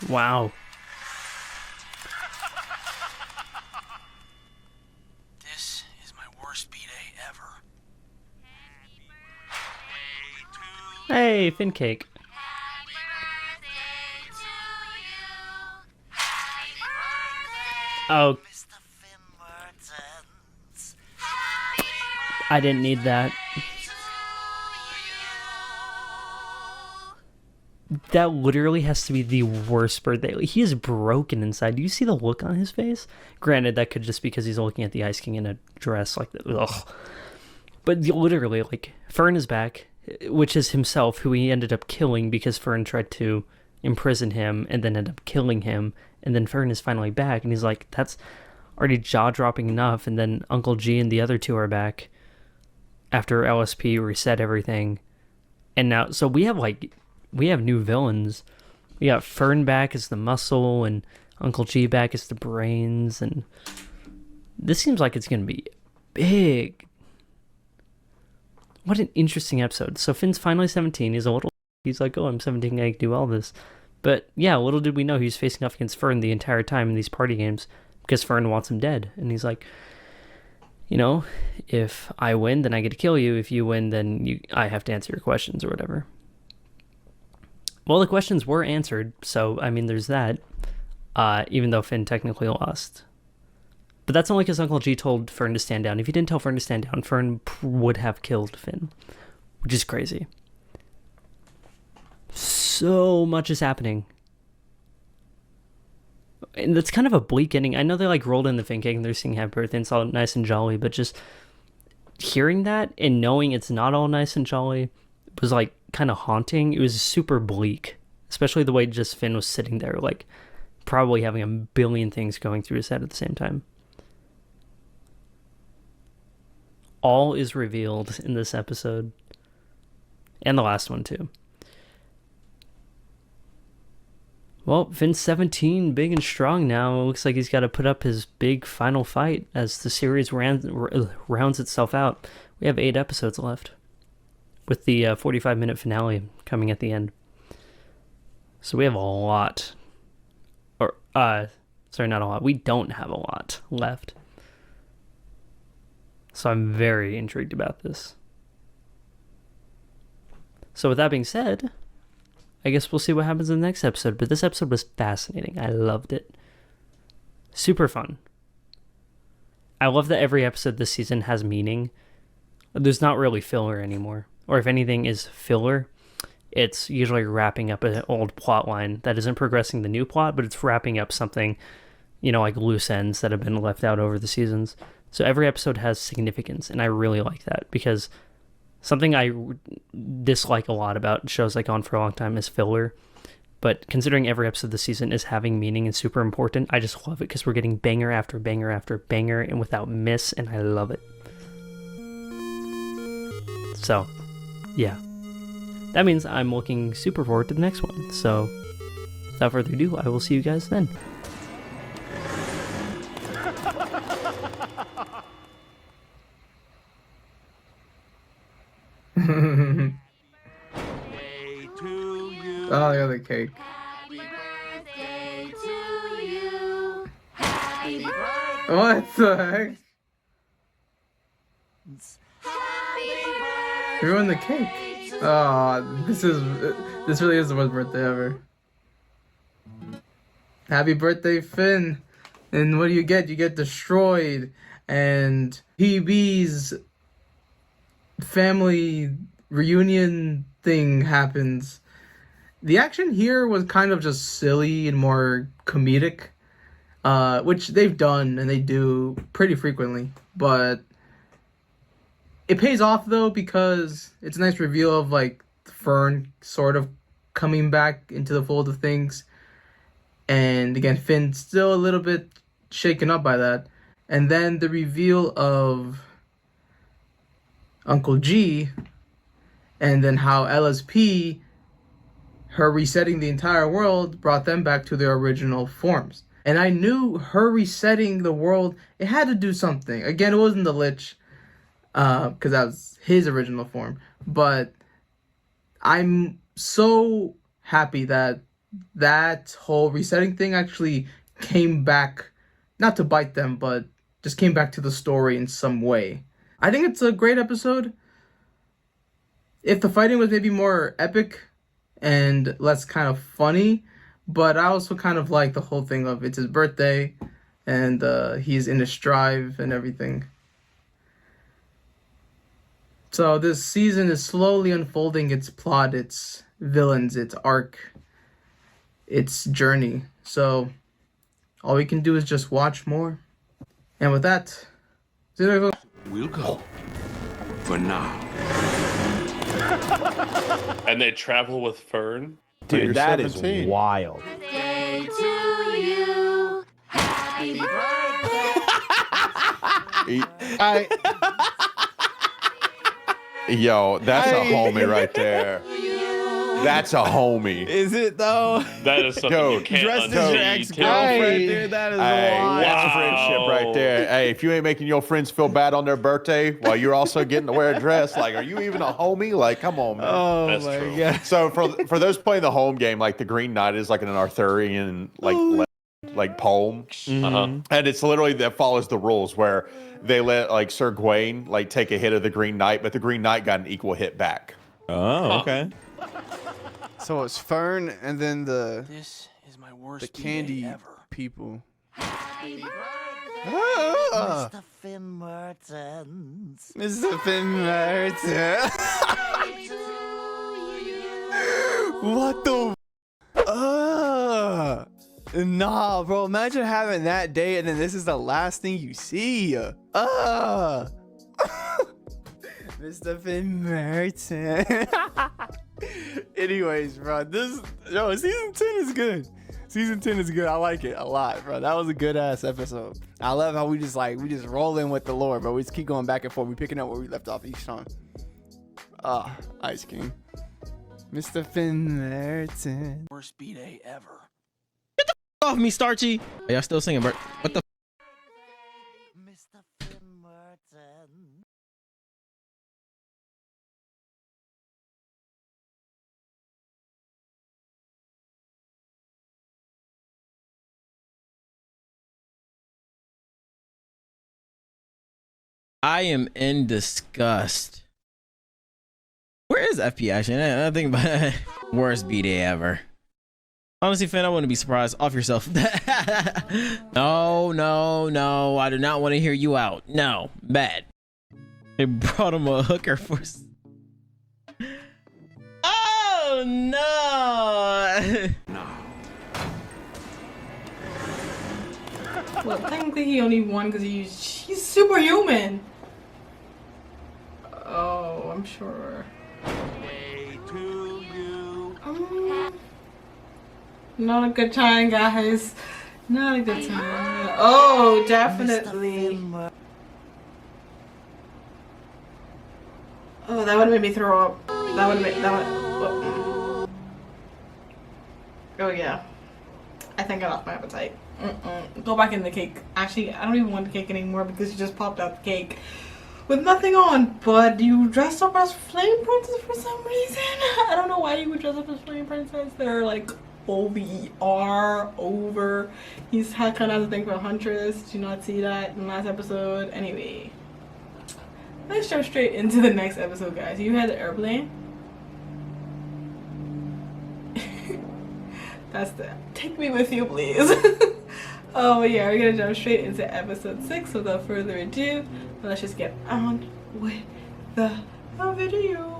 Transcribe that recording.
Wow. This is my worst B-Day ever. Hey, Fin Cake. Oh, Mr. Finn Mertens. I didn't need that. That literally has to be the worst birthday. He is broken inside. Do you see the look on his face? Granted, that could just be because he's looking at the Ice King in a dress like that. Ugh. But literally, like, Fern is back, which is himself, who he ended up killing because Fern tried to imprison him and then ended up killing him. And then Fern is finally back, and he's like, that's already jaw-dropping enough. And then Uncle G and the other two are back after LSP reset everything. And now, so we have new villains. We got Fern back as the muscle, and Uncle G back as the brains, and this seems like it's going to be big. What an interesting episode. So Finn's finally 17. He's like, oh, I'm 17, I can do all this. But yeah, little did we know he was facing off against Fern the entire time in these party games because Fern wants him dead. And he's like, you know, if I win, then I get to kill you. If you win, then I have to answer your questions or whatever. Well, the questions were answered, so, I mean, there's that, even though Finn technically lost. But that's only because Uncle G told Fern to stand down. If he didn't tell Fern to stand down, Fern would have killed Finn, which is crazy. So much is happening. And that's kind of a bleak ending. I know they, like, rolled in the Finn cake and they're singing happy birthday and it's all nice and jolly, but just hearing that and knowing it's not all nice and jolly was, like, kind of haunting. It was super bleak, especially the way just Finn was sitting there, like, probably having a billion things going through his head at the same time. All is revealed in this episode, and the last one too. Well, Finn's 17, big and strong now. It looks like he's got to put up his big final fight as the series rounds itself out. We have 8 episodes left, with the 45-minute finale coming at the end. So we have a lot. Sorry, not a lot. We don't have a lot left. So I'm very intrigued about this. So with that being said, I guess we'll see what happens in the next episode. But this episode was fascinating. I loved it. Super fun. I love that every episode this season has meaning. There's not really filler anymore. Or if anything is filler, it's usually wrapping up an old plot line that isn't progressing the new plot, but it's wrapping up something, you know, like loose ends that have been left out over the seasons. So every episode has significance, and I really like that, because something I dislike a lot about shows like On for a Long Time is filler. But considering every episode of the season is having meaning and super important, I just love it because we're getting banger after banger after banger and without miss, and I love it. So, yeah. That means I'm looking super forward to the next one. So, without further ado, I will see you guys then. Oh, the other cake. Happy birthday to you. Happy birthday. What the heck? Happy birthday. Who ruined the cake? Oh, this really is the worst birthday ever. Happy birthday, Finn. And what do you get? You get destroyed. And PB's family reunion thing happens. The action here was kind of just silly and more comedic, which they've done and they do pretty frequently. But it pays off though, because it's a nice reveal of like Fern sort of coming back into the fold of things. And again, Finn's still a little bit shaken up by that. And then the reveal of Uncle G, and then how LSP, her resetting the entire world, brought them back to their original forms. And I knew her resetting the world, it had to do something. Again, it wasn't the Lich, because that was his original form. But I'm so happy that that whole resetting thing actually came back, not to bite them, but just came back to the story in some way. I think it's a great episode. If the fighting was maybe more epic and less kind of funny, but I also kind of like the whole thing of it's his birthday and he's in his strive and everything. So this season is slowly unfolding its plot, its villains, its arc, its journey. So all we can do is just watch more. And with that, see you next time. We'll go. For now. And they travel with Fern. Dude, that is 17. wild. Birthday to you. Happy birthday. Yo, that's a homie right there. That's a homie. Is it though? That is something you Dude, can't Dressed as your unsee, ex-girlfriend, too. dude. That is Hey, wild. that's friendship right there. Hey, if you ain't making your friends feel bad on their birthday while you're also getting to wear a dress, like, are you even a homie? Like, come on, man. Oh That's my true. god. So for those playing the home game, like the Green Knight is like an Arthurian like poem, Uh-huh. and it's literally that follows the rules where they let like Sir Gawain like take a hit of the Green Knight, but the Green Knight got an equal hit back. Oh, okay. So it's Fern and then the This is my worst candy B-Day ever. people. Happy birthday. Ah, Mr. Finn Mertens. Mr. Finn Mertens. To you. What the? Nah, bro. Imagine having that day and then this is the last thing you see. Mr. Finn Mertens. Anyways, bro, season 10 is good. Season 10 is good. I like it a lot, bro. That was a good ass episode. I love how we just roll in with the lore, bro. We just keep going back and forth. We picking up where we left off each time. Ice King. Mr. Finn Mertens. Worst B-Day ever. Off me, Starchy. Are y'all still singing, bro? What the? Mr. Finn Mertens. I am in disgust. Where is FP action? I think about it. Worst B-Day ever. Honestly, Finn, I wouldn't be surprised. Off yourself. No, no, no. I do not want to hear you out. No, bad. They brought him a hooker for. Oh no! Well, technically he only won because he's superhuman. Oh, I'm sure. Not a good time, guys. Not a good time. Oh, definitely. Oh, that would have made me throw up. That would have made Oh yeah. I think I lost my appetite. Go back in the cake. Actually, I don't even want the cake anymore because you just popped out the cake with nothing on. But you dressed up as Flame Princess for some reason. I don't know why you would dress up as Flame Princess. They're like OVR over. He's had kind of a thing for Huntress. Did you not see that in the last episode? Anyway, let's jump straight into the next episode, guys. You had the airplane. That's the take me with you, please. Oh yeah, we're gonna jump straight into episode 6 without further ado. Let's just get on with the video.